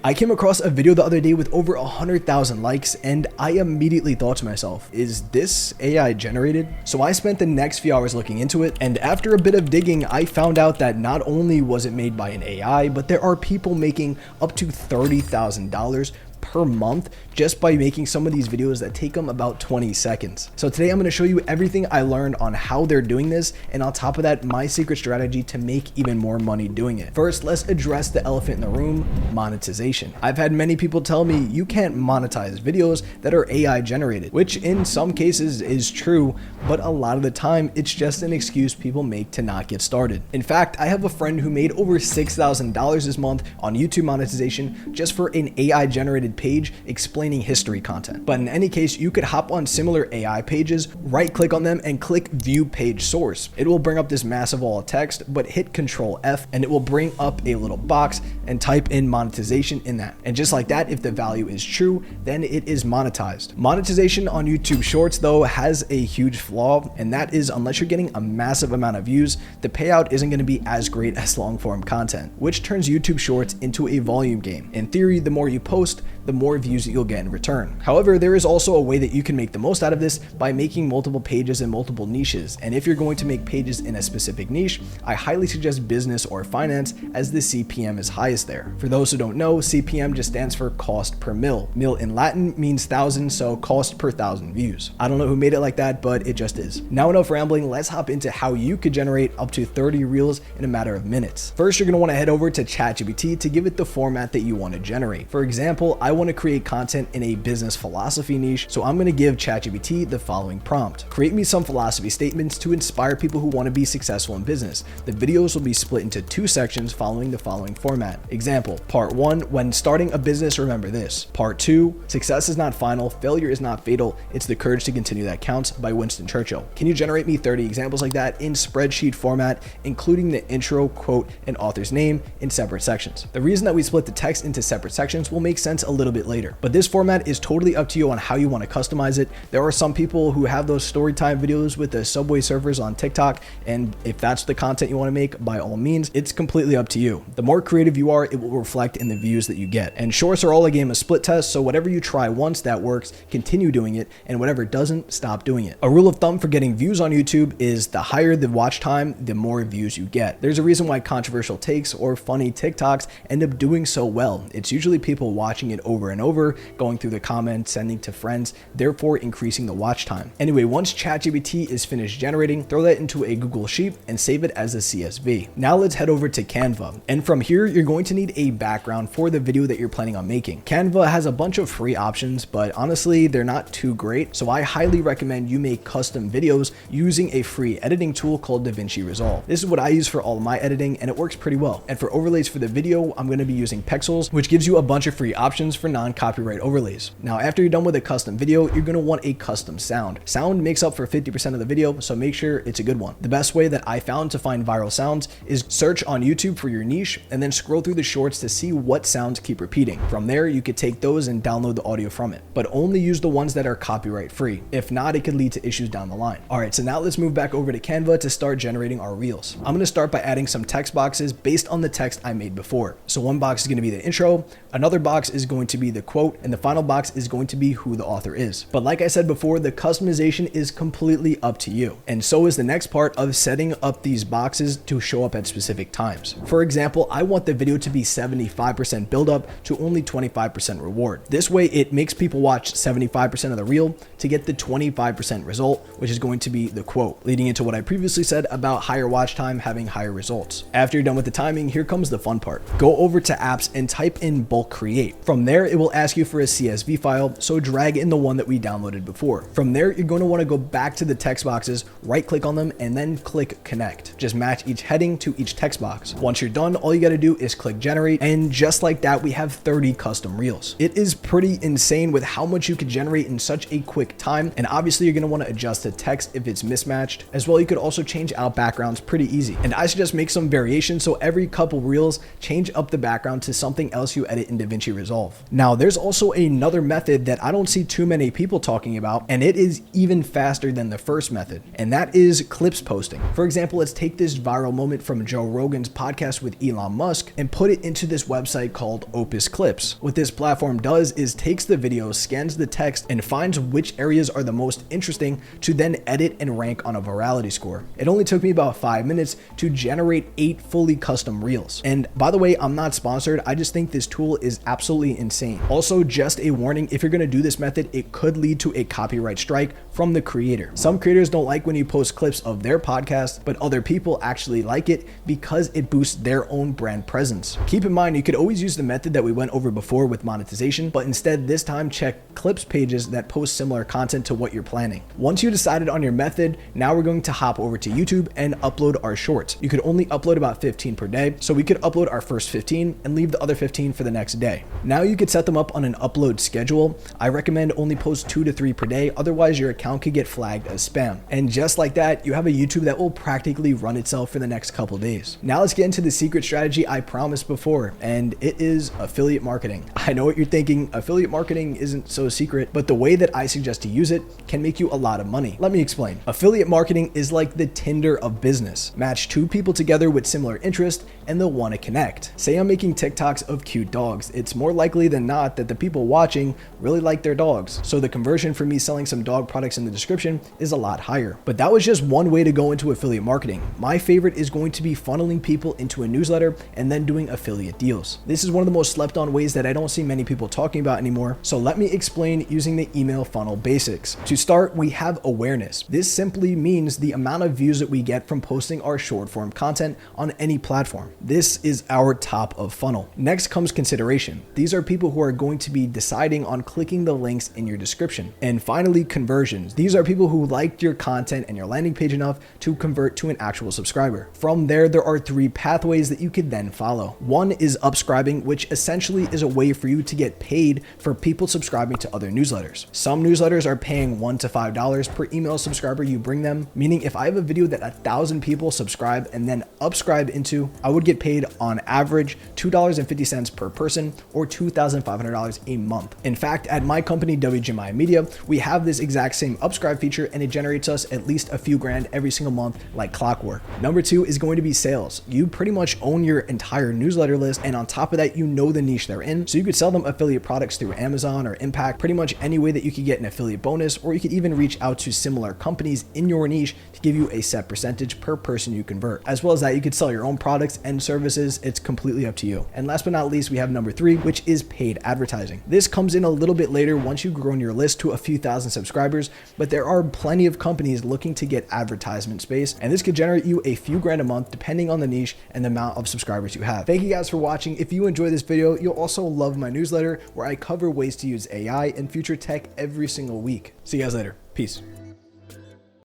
I came across a video the other day with over 100,000 likes, and I immediately thought to myself, is this AI generated? So I spent the next few hours looking into it, and after a bit of digging, I found out that not only was it made by an AI, but there are people making up to $30,000 per month just by making some of these videos that take them about 20 seconds. So today I'm going to show you everything I learned on how they're doing this, and on top of that, my secret strategy to make even more money doing it. First, let's address the elephant in the room: monetization. I've had many people tell me you can't monetize videos that are AI generated, which in some cases is true, but a lot of the time it's just an excuse people make to not get started. In fact, I have a friend who made over $6,000 this month on YouTube monetization just for an AI generated page explaining history content. But in any case, you could hop on similar AI pages, right click on them and click view page source. It will bring up this massive wall of text, but hit Control F and it will bring up a little box and type in monetization in that. And just like that, if the value is true, then it is monetized. Monetization on YouTube Shorts though has a huge flaw, and that is unless you're getting a massive amount of views, the payout isn't going to be as great as long form content, which turns YouTube Shorts into a volume game. In theory, the more you post, the more views that you'll get in return. However, there is also a way that you can make the most out of this by making multiple pages in multiple niches. And if you're going to make pages in a specific niche, I highly suggest business or finance, as the CPM is highest there. For those who don't know, CPM just stands for cost per mil. Mil in Latin means thousand, so cost per thousand views. I don't know who made it like that, but it just is. Now enough rambling, let's hop into how you could generate up to 30 reels in a matter of minutes. First, you're gonna wanna head over to ChatGPT to give it the format that you wanna generate. For example, I want to create content in a business philosophy niche, so I'm going to give ChatGPT the following prompt: create me some philosophy statements to inspire people who want to be successful in business. The videos will be split into 2 sections following the following format. Example: part 1, when starting a business, remember this. Part 2, success is not final, failure is not fatal, it's the courage to continue that counts, by Winston Churchill. Can you generate me 30 examples like that in spreadsheet format, including the intro, quote, and author's name in separate sections? The reason that we split the text into separate sections will make sense a little bit later, but this format is totally up to you on how you want to customize it. There are some people who have those story time videos with the Subway Surfers on TikTok, and if that's the content you want to make, by all means, it's completely up to you. The more creative you are, it will reflect in the views that you get. And shorts are all a game of split tests, so whatever you try once that works, continue doing it, and whatever doesn't, stop doing it. A rule of thumb for getting views on YouTube is the higher the watch time, the more views you get. There's a reason why controversial takes or funny TikToks end up doing so well. It's usually people watching it over and over, going through the comments, sending to friends, therefore increasing the watch time. Anyway, once ChatGPT is finished generating, throw that into a Google Sheet and save it as a CSV. Now let's head over to Canva. And from here, you're going to need a background for the video that you're planning on making. Canva has a bunch of free options, but honestly, they're not too great. So I highly recommend you make custom videos using a free editing tool called Davinci Resolve. This is what I use for all of my editing, and it works pretty well. And for overlays for the video, I'm going to be using Pexels, which gives you a bunch of free options for non-copyright overlays. Now, after you're done with a custom video, you're going to want a custom sound. Sound makes up for 50% of the video, so make sure it's a good one. The best way that I found to find viral sounds is search on YouTube for your niche and then scroll through the shorts to see what sounds keep repeating. From there, you could take those and download the audio from it, but only use the ones that are copyright free. If not, it could lead to issues down the line. All right, so now let's move back over to Canva to start generating our reels. I'm going to start by adding some text boxes based on the text I made before. So one box is going to be the intro, another box is going to be the quote, and the final box is going to be who the author is. But like I said before, the customization is completely up to you. And so is the next part of setting up these boxes to show up at specific times. For example, I want the video to be 75% build up to only 25% reward. This way it makes people watch 75% of the reel to get the 25% result, which is going to be the quote, leading into what I previously said about higher watch time having higher results. After you're done with the timing, here comes the fun part. Go over to apps and type in bulk create. From there, it will ask you for a CSV file, so drag in the one that we downloaded before. From there, you're going to want to go back to the text boxes, right click on them, and then click connect. Just match each heading to each text box. Once you're done, all you got to do is click generate, and just like that, we have 30 custom reels. It is pretty insane with how much you could generate in such a quick time, and obviously you're going to want to adjust the text if it's mismatched. As well, you could also change out backgrounds pretty easy. And I suggest make some variations, so every couple reels, change up the background to something else you edit in Davinci Resolve. Now, there's also another method that I don't see too many people talking about, and it is even faster than the first method, and that is clips posting. For example, let's take this viral moment from Joe Rogan's podcast with Elon Musk and put it into this website called Opus Clips. What this platform does is takes the video, scans the text, and finds which areas are the most interesting to then edit and rank on a virality score. It only took me about 5 minutes to generate 8 fully custom reels. And by the way, I'm not sponsored. I just think this tool is absolutely insane. Also, just a warning, if you're going to do this method, it could lead to a copyright strike from the creator. Some creators don't like when you post clips of their podcast, but other people actually like it because it boosts their own brand presence. Keep in mind, you could always use the method that we went over before with monetization, but instead this time check clips pages that post similar content to what you're planning. Once you decided on your method, now we're going to hop over to YouTube and upload our shorts. You could only upload about 15 per day, so we could upload our first 15 and leave the other 15 for the next day. Now you could set them up on an upload schedule. I recommend only post 2 to 3 per day, otherwise your account could get flagged as spam. And just like that, you have a YouTube that will practically run itself for the next couple days. Now let's get into the secret strategy I promised before, and it is affiliate marketing. I know what you're thinking, affiliate marketing isn't so secret, but the way that I suggest to use it can make you a lot of money. Let me explain. Affiliate marketing is like the Tinder of business. Match 2 people together with similar interests and they'll want to connect. Say I'm making TikToks of cute dogs. It's more likely than not that the people watching really like their dogs. So the conversion for me selling some dog products in the description is a lot higher. But that was just one way to go into affiliate marketing. My favorite is going to be funneling people into a newsletter and then doing affiliate deals. This is one of the most slept on ways that I don't see many people talking about anymore. So let me explain using the email funnel basics. To start, we have awareness. This simply means the amount of views that we get from posting our short form content on any platform. This is our top of funnel. Next comes consideration. These are people who are going to be deciding on clicking the links in your description. And finally, conversions. These are people who liked your content and your landing page enough to convert to an actual subscriber. From there are 3 pathways that you could then follow. One is upscribing, which essentially is a way for you to get paid for people subscribing to other newsletters. Some newsletters are paying $1 to $5 per email subscriber you bring them, meaning if I have a video that 1,000 people subscribe and then upscribe into, I would get paid on average $2.50 per person or $2,500 a month. In fact, at my company, Davinci Media, we have this exact same upscribe feature and it generates us at least a few grand every single month like clockwork. Number 2 is going to be sales. You pretty much own your entire newsletter list, and on top of that, you know the niche they're in, so you could sell them affiliate products through Amazon or Impact, pretty much any way that you could get an affiliate bonus, or you could even reach out to similar companies in your niche to give you a set percentage per person you convert. As well as that, you could sell your own products and services. It's completely up to you. And last but not least, we have number 3, which is paid advertising. This comes in a little bit later once you've grown your list to a few thousand subscribers, but there are plenty of companies looking to get advertisement space, and this could generate you a few grand a month depending on the niche and the amount of subscribers you have. Thank you guys for watching. If you enjoyed this video, you'll also love my newsletter where I cover ways to use AI and future tech every single week. See you guys later. Peace.